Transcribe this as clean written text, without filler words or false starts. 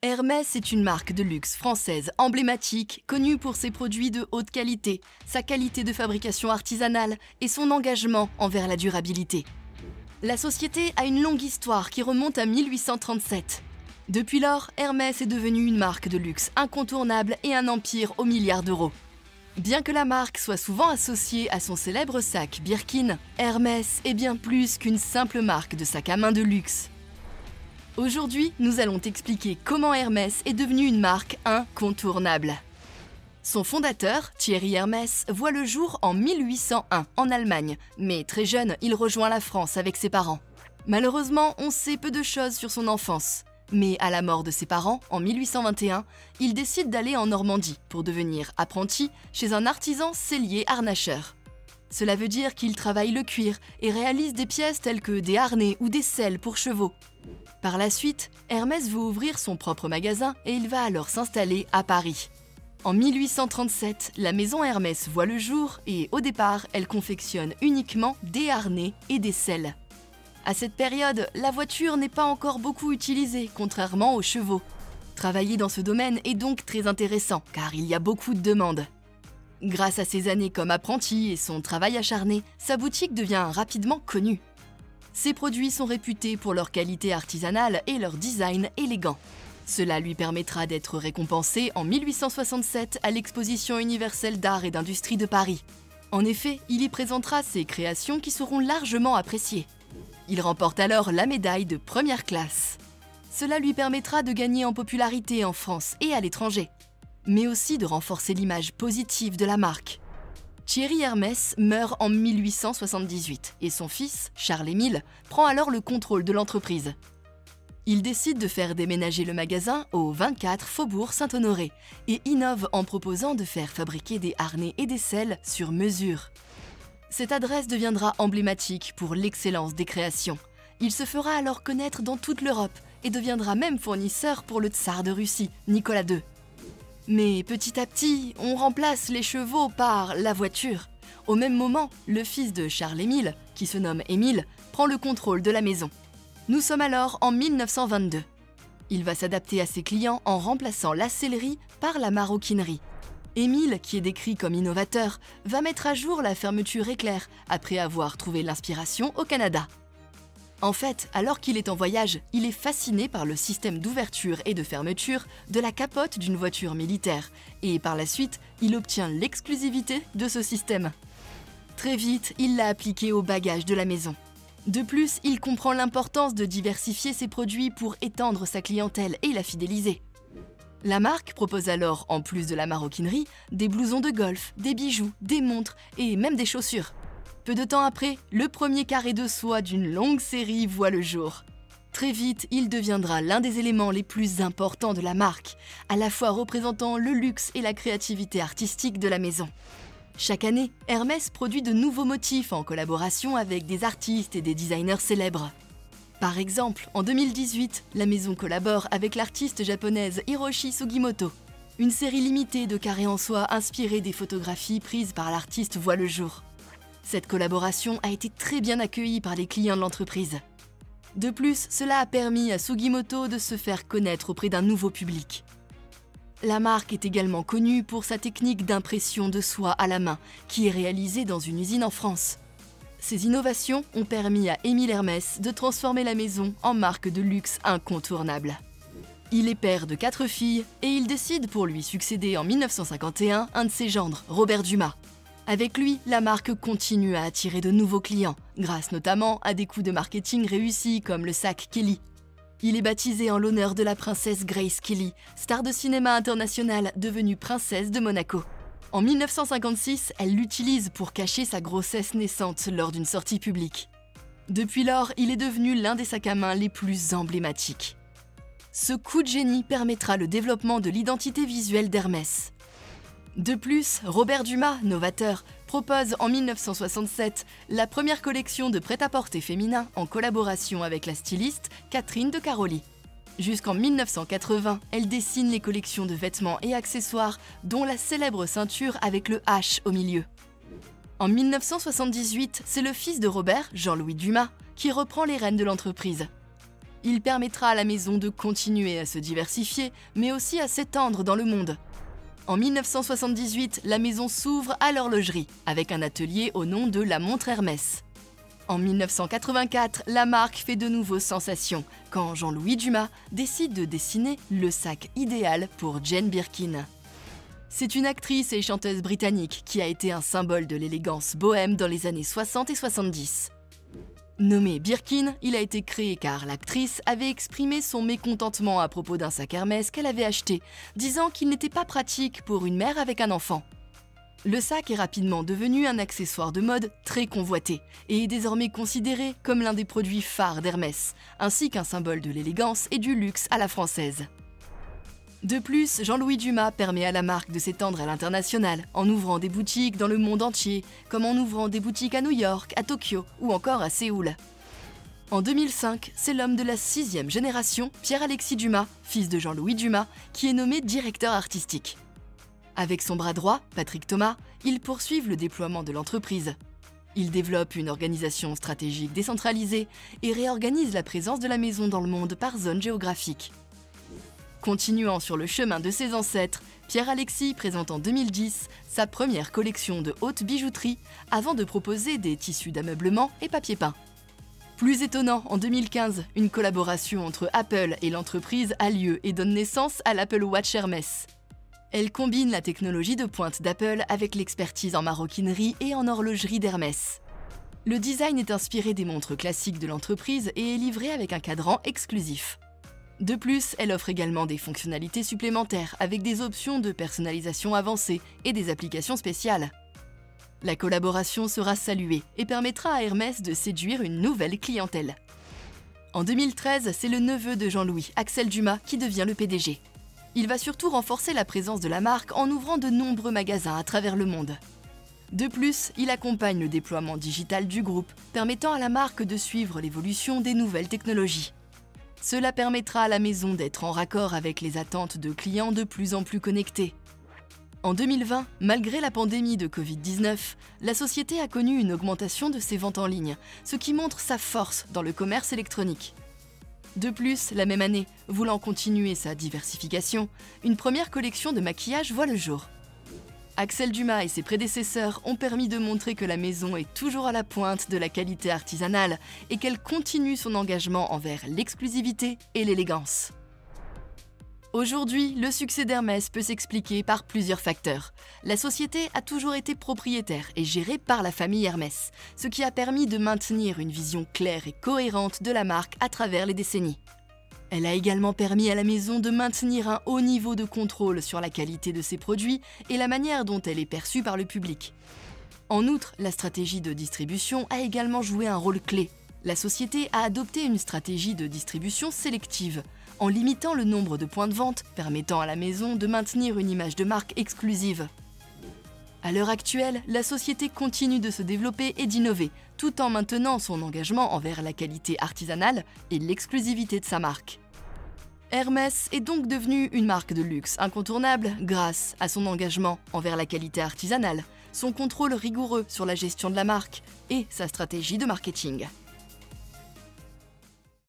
Hermès est une marque de luxe française emblématique, connue pour ses produits de haute qualité, sa qualité de fabrication artisanale et son engagement envers la durabilité. La société a une longue histoire qui remonte à 1837. Depuis lors, Hermès est devenue une marque de luxe incontournable et un empire aux milliards d'euros. Bien que la marque soit souvent associée à son célèbre sac Birkin, Hermès est bien plus qu'une simple marque de sac à main de luxe. Aujourd'hui, nous allons t'expliquer comment Hermès est devenue une marque incontournable. Son fondateur, Thierry Hermès, voit le jour en 1801 en Allemagne, mais très jeune, il rejoint la France avec ses parents. Malheureusement, on sait peu de choses sur son enfance. Mais à la mort de ses parents, en 1821, il décide d'aller en Normandie pour devenir apprenti chez un artisan sellier harnacheur. Cela veut dire qu'il travaille le cuir et réalise des pièces telles que des harnais ou des selles pour chevaux. Par la suite, Hermès veut ouvrir son propre magasin et il va alors s'installer à Paris. En 1837, la maison Hermès voit le jour et au départ, elle confectionne uniquement des harnais et des selles. À cette période, la voiture n'est pas encore beaucoup utilisée, contrairement aux chevaux. Travailler dans ce domaine est donc très intéressant, car il y a beaucoup de demandes. Grâce à ses années comme apprenti et son travail acharné, sa boutique devient rapidement connue. Ses produits sont réputés pour leur qualité artisanale et leur design élégant. Cela lui permettra d'être récompensé en 1867 à l'Exposition universelle d'art et d'industrie de Paris. En effet, il y présentera ses créations qui seront largement appréciées. Il remporte alors la médaille de première classe. Cela lui permettra de gagner en popularité en France et à l'étranger, mais aussi de renforcer l'image positive de la marque. Thierry Hermès meurt en 1878 et son fils, Charles-Émile, prend alors le contrôle de l'entreprise. Il décide de faire déménager le magasin au 24 Faubourg Saint-Honoré et innove en proposant de faire fabriquer des harnais et des selles sur mesure. Cette adresse deviendra emblématique pour l'excellence des créations. Il se fera alors connaître dans toute l'Europe et deviendra même fournisseur pour le tsar de Russie, Nicolas II. Mais petit à petit, on remplace les chevaux par la voiture. Au même moment, le fils de Charles-Émile, qui se nomme Émile, prend le contrôle de la maison. Nous sommes alors en 1922. Il va s'adapter à ses clients en remplaçant la sellerie par la maroquinerie. Émile, qui est décrit comme innovateur, va mettre à jour la fermeture éclair après avoir trouvé l'inspiration au Canada. En fait, alors qu'il est en voyage, il est fasciné par le système d'ouverture et de fermeture de la capote d'une voiture militaire et par la suite, il obtient l'exclusivité de ce système. Très vite, il l'a appliqué au bagage de la maison. De plus, il comprend l'importance de diversifier ses produits pour étendre sa clientèle et la fidéliser. La marque propose alors, en plus de la maroquinerie, des blousons de golf, des bijoux, des montres et même des chaussures. Peu de temps après, le premier carré de soie d'une longue série voit le jour. Très vite, il deviendra l'un des éléments les plus importants de la marque, à la fois représentant le luxe et la créativité artistique de la maison. Chaque année, Hermès produit de nouveaux motifs en collaboration avec des artistes et des designers célèbres. Par exemple, en 2018, la maison collabore avec l'artiste japonaise Hiroshi Sugimoto. Une série limitée de carrés en soie inspirés des photographies prises par l'artiste voit le jour. Cette collaboration a été très bien accueillie par les clients de l'entreprise. De plus, cela a permis à Sugimoto de se faire connaître auprès d'un nouveau public. La marque est également connue pour sa technique d'impression de soie à la main, qui est réalisée dans une usine en France. Ces innovations ont permis à Émile Hermès de transformer la maison en marque de luxe incontournable. Il est père de 4 filles et il décide pour lui succéder en 1951 un de ses gendres, Robert Dumas. Avec lui, la marque continue à attirer de nouveaux clients, grâce notamment à des coups de marketing réussis comme le sac Kelly. Il est baptisé en l'honneur de la princesse Grace Kelly, star de cinéma internationale devenue princesse de Monaco. En 1956, elle l'utilise pour cacher sa grossesse naissante lors d'une sortie publique. Depuis lors, il est devenu l'un des sacs à main les plus emblématiques. Ce coup de génie permettra le développement de l'identité visuelle d'Hermès. De plus, Robert Dumas, novateur, propose en 1967 la première collection de prêt-à-porter féminin en collaboration avec la styliste Catherine de Caroli. Jusqu'en 1980, elle dessine les collections de vêtements et accessoires, dont la célèbre ceinture avec le H au milieu. En 1978, c'est le fils de Robert, Jean-Louis Dumas, qui reprend les rênes de l'entreprise. Il permettra à la maison de continuer à se diversifier, mais aussi à s'étendre dans le monde. En 1978, la maison s'ouvre à l'horlogerie, avec un atelier au nom de la montre Hermès. En 1984, la marque fait de nouveau sensation, quand Jean-Louis Dumas décide de dessiner le sac idéal pour Jane Birkin. C'est une actrice et chanteuse britannique qui a été un symbole de l'élégance bohème dans les années 60 et 70. Nommé Birkin, il a été créé car l'actrice avait exprimé son mécontentement à propos d'un sac Hermès qu'elle avait acheté, disant qu'il n'était pas pratique pour une mère avec un enfant. Le sac est rapidement devenu un accessoire de mode très convoité et est désormais considéré comme l'un des produits phares d'Hermès, ainsi qu'un symbole de l'élégance et du luxe à la française. De plus, Jean-Louis Dumas permet à la marque de s'étendre à l'international, en ouvrant des boutiques dans le monde entier, comme en ouvrant des boutiques à New York, à Tokyo ou encore à Séoul. En 2005, c'est l'homme de la 6e génération, Pierre-Alexis Dumas, fils de Jean-Louis Dumas, qui est nommé directeur artistique. Avec son bras droit, Patrick Thomas, ils poursuivent le déploiement de l'entreprise. Ils développent une organisation stratégique décentralisée et réorganisent la présence de la maison dans le monde par zone géographique. Continuant sur le chemin de ses ancêtres, Pierre-Alexis présente en 2010 sa première collection de haute bijouterie avant de proposer des tissus d'ameublement et papier peint. Plus étonnant, en 2015, une collaboration entre Apple et l'entreprise a lieu et donne naissance à l'Apple Watch Hermès. Elle combine la technologie de pointe d'Apple avec l'expertise en maroquinerie et en horlogerie d'Hermès. Le design est inspiré des montres classiques de l'entreprise et est livré avec un cadran exclusif. De plus, elle offre également des fonctionnalités supplémentaires avec des options de personnalisation avancées et des applications spéciales. La collaboration sera saluée et permettra à Hermès de séduire une nouvelle clientèle. En 2013, c'est le neveu de Jean-Louis, Axel Dumas, qui devient le PDG. Il va surtout renforcer la présence de la marque en ouvrant de nombreux magasins à travers le monde. De plus, il accompagne le déploiement digital du groupe, permettant à la marque de suivre l'évolution des nouvelles technologies. Cela permettra à la maison d'être en raccord avec les attentes de clients de plus en plus connectés. En 2020, malgré la pandémie de Covid-19, la société a connu une augmentation de ses ventes en ligne, ce qui montre sa force dans le commerce électronique. De plus, la même année, voulant continuer sa diversification, une première collection de maquillage voit le jour. Axel Dumas et ses prédécesseurs ont permis de montrer que la maison est toujours à la pointe de la qualité artisanale et qu'elle continue son engagement envers l'exclusivité et l'élégance. Aujourd'hui, le succès d'Hermès peut s'expliquer par plusieurs facteurs. La société a toujours été propriétaire et gérée par la famille Hermès, ce qui a permis de maintenir une vision claire et cohérente de la marque à travers les décennies. Elle a également permis à la maison de maintenir un haut niveau de contrôle sur la qualité de ses produits et la manière dont elle est perçue par le public. En outre, la stratégie de distribution a également joué un rôle clé. La société a adopté une stratégie de distribution sélective, en limitant le nombre de points de vente, permettant à la maison de maintenir une image de marque exclusive. À l'heure actuelle, la société continue de se développer et d'innover, tout en maintenant son engagement envers la qualité artisanale et l'exclusivité de sa marque. Hermès est donc devenue une marque de luxe incontournable grâce à son engagement envers la qualité artisanale, son contrôle rigoureux sur la gestion de la marque et sa stratégie de marketing.